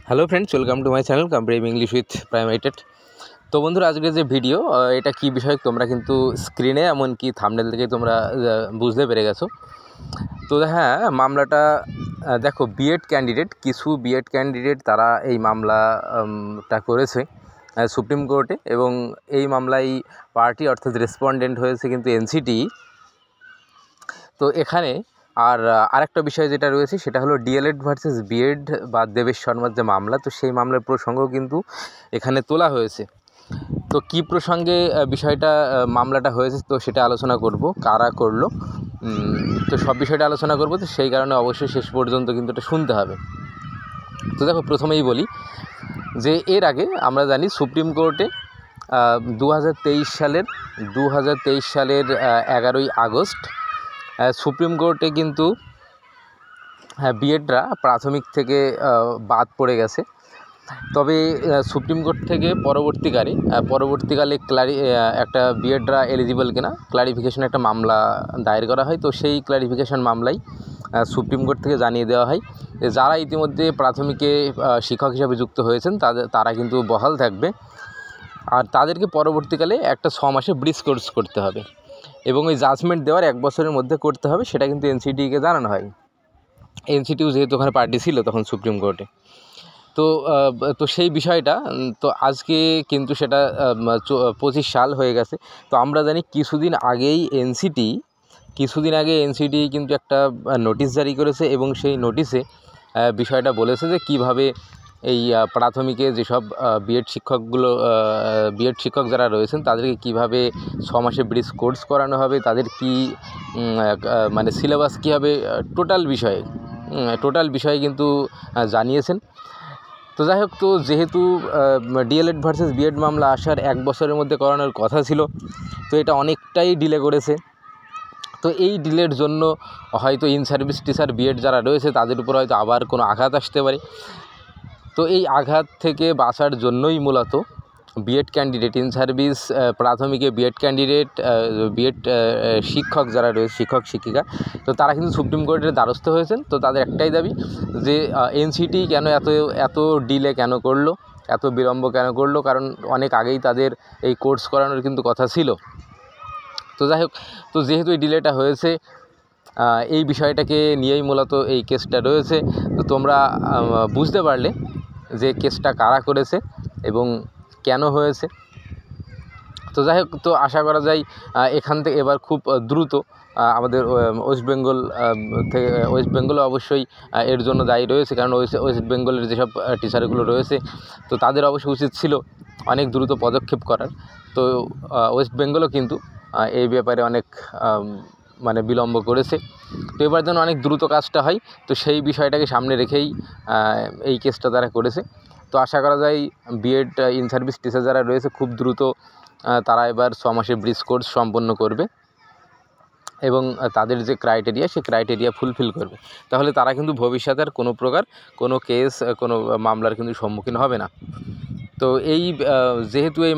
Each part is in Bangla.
Hello friends, welcome to my channel comparative English with প্রাইমাইটেড। তো বন্ধুরা, আজকে যে ভিডিও এটা কি বিষয় তোমরা কিন্তু স্ক্রিনে এমনকি থাম্বনেল থেকে তোমরা বুঝতে পেরে গেছো। তো হ্যাঁ, মামলাটা দেখো, কিছু বিএড ক্যান্ডিডেট তারা এই মামলাটা করেছে সুপ্রিম কোর্টে, এবং এই মামলায় পার্টি অর্থাৎ রেসপন্ডেন্ট হয়েছে কিন্তু এনসিটি। তো এখানে আরেকটা বিষয় যেটা রয়েছে সেটা হলো ডিএলএড ভার্সেস বিএড বা দেবেশ শর্মার যে মামলা, তো সেই মামলার প্রসঙ্গও কিন্তু এখানে তোলা হয়েছে। তো কি প্রসঙ্গে বিষয়টা মামলাটা হয়েছে তো সেটা আলোচনা করব, কারা করলো, তো সব বিষয়টা আলোচনা করব। তো সেই কারণে অবশ্যই শেষ পর্যন্ত কিন্তু এটা শুনতে হবে। তো দেখো, প্রথমেই বলি যে এর আগে আমরা জানি সুপ্রিম কোর্টে 2023 সালের 11ই আগস্ট সুপ্রিম কোর্টে কিন্তু বিএডরা প্রাথমিক থেকে বাদ পড়ে গেছে। তবে সুপ্রিম কোর্ট থেকে পরবর্তীকালে একটা বিএডরা এলিজিবল কিনা ক্লারিফিকেশন একটা মামলা দায়ের করা হয়। তো সেই ক্লারিফিকেশন মামলায় সুপ্রিম কোর্ট থেকে জানিয়ে দেওয়া হয় যে যারা ইতিমধ্যে প্রাথমিকে শিক্ষক হিসাবে যুক্ত হয়েছেন তারা কিন্তু বহাল থাকবে, আর তাদেরকে পরবর্তীকালে একটা 6 মাসে ব্রিজ কোর্স করতে হবে, এবং ওই জাজমেন্ট দেওয়ার 1 বছরের মধ্যে করতে হবে। সেটা কিন্তু এনসিটিকে জানানো হয়। এনসিটিও যেহেতু ওখানে পার্টি ছিল তখন সুপ্রিম কোর্টে, তো সেই বিষয়টা তো আজকে কিন্তু সেটা 25 সাল হয়ে গেছে। তো আমরা জানি কিছুদিন আগে এনসিটি কিন্তু একটা নোটিশ জারি করেছে, এবং সেই নোটিশে বিষয়টা বলেছে যে কীভাবে এই প্রাথমিকে যেসব বিএড শিক্ষক যারা রয়েছেন তাদেরকে কীভাবে 6 মাসে ব্রিজ কোর্স করানো হবে, তাদের কি মানে সিলেবাস কী হবে, টোটাল বিষয়ে কিন্তু জানিয়েছেন। তো যাই হোক, তো যেহেতু ডিএলএড ভার্সেস বিএড মামলা আসার 1 বছরের মধ্যে করানোর কথা ছিল, তো এটা অনেকটাই ডিলে করেছে। তো এই ডিলের জন্য হয়তো ইন সার্ভিস টিচার বিএড যারা রয়েছে তাদের উপর হয়তো আবার কোনো আঘাত আসতে পারে। তো এই আঘাত থেকে বাঁচার জন্যই মূলত বিএড ক্যান্ডিডেট, ইন সার্ভিস প্রাথমিকে বিএড শিক্ষক যারা রয়েছে, শিক্ষক শিক্ষিকা, তো তারা কিন্তু সুপ্রিম কোর্টের দ্বারস্থ হয়েছেন। তো তাদের একটাই দাবি যে এনসিটি কেন এত ডিলে কেন করলো, এত বিলম্ব কেন করলো, কারণ অনেক আগেই তাদের এই কোর্স করানোর কিন্তু কথা ছিল। তো যাই হোক, তো যেহেতু এই ডিলেটা হয়েছে, এই বিষয়টাকে নিয়েই মূলত এই কেসটা রয়েছে। তো তোমরা বুঝতে পারলে যে কেসটা কারা করেছে এবং কেন হয়েছে। তো যাই হোক, তো আশা করা যায় এখান থেকে এবার খুব দ্রুত আমাদের ওয়েস্ট বেঙ্গল অবশ্যই এর জন্য দায়ী রয়েছে, কারণ ওয়েস্ট বেঙ্গলের যেসব টিচারগুলো রয়েছে তো তাদের অবশ্যই উচিত ছিল অনেক দ্রুত পদক্ষেপ করার। তো ওয়েস্ট বেঙ্গলও কিন্তু এই ব্যাপারে অনেক মানে বিলম্ব করেছে। তো এবার যেন অনেক দ্রুত কাজটা হয়, তো সেই বিষয়টাকে সামনে রেখেই এই কেসটা তারা করেছে। তো আশা করা যায় বিএড ইন সার্ভিস টিচার যারা রয়েছে খুব দ্রুত তারা এবার 6 মাসের ব্রিজ কোর্স সম্পন্ন করবে, এবং তাদের যে ক্রাইটেরিয়া সেই ক্রাইটেরিয়া ফুলফিল করবে। তাহলে তারা কিন্তু ভবিষ্যতে আর কোনো কেস, কোনো মামলার কিন্তু সম্মুখীন হবে না। তো যেহেতু এই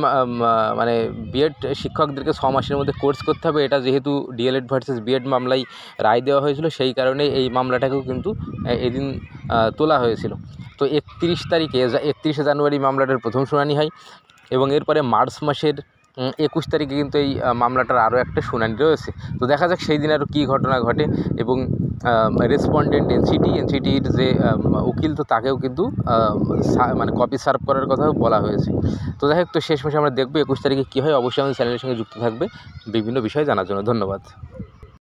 মানে বিএড শিক্ষকদেরকে 6 মাসের মধ্যে কোর্স করতে হবে, এটা যেহেতু ডিএলএড ভার্সেস বিএড মামলায় রায় দেওয়া হয়েছিল, সেই কারণে এই মামলাটাকেও কিন্তু এদিন তোলা হয়েছিল। তো 31শে জানুয়ারি মামলাটার প্রথম শুনানি হয়, এবং এরপরে মার্চ মাসের 21 তারিখে কিন্তু এই মামলাটার আরও একটা শুনানি রয়েছে। তো দেখা যাক সেই দিন আরও কী ঘটনা ঘটে, এবং রেসপন্ডেন্ট এনসিটির যে উকিল, তো তাকেও কিন্তু মানে কপি সার্ভ করার কথাও বলা হয়েছে। তো যাই হোক, তো শেষ মাসে আমরা দেখব 21 তারিখে কী হয়। অবশ্যই আমাদের চ্যানেলের সঙ্গে যুক্ত থাকবে বিভিন্ন বিষয় জানার জন্য। ধন্যবাদ।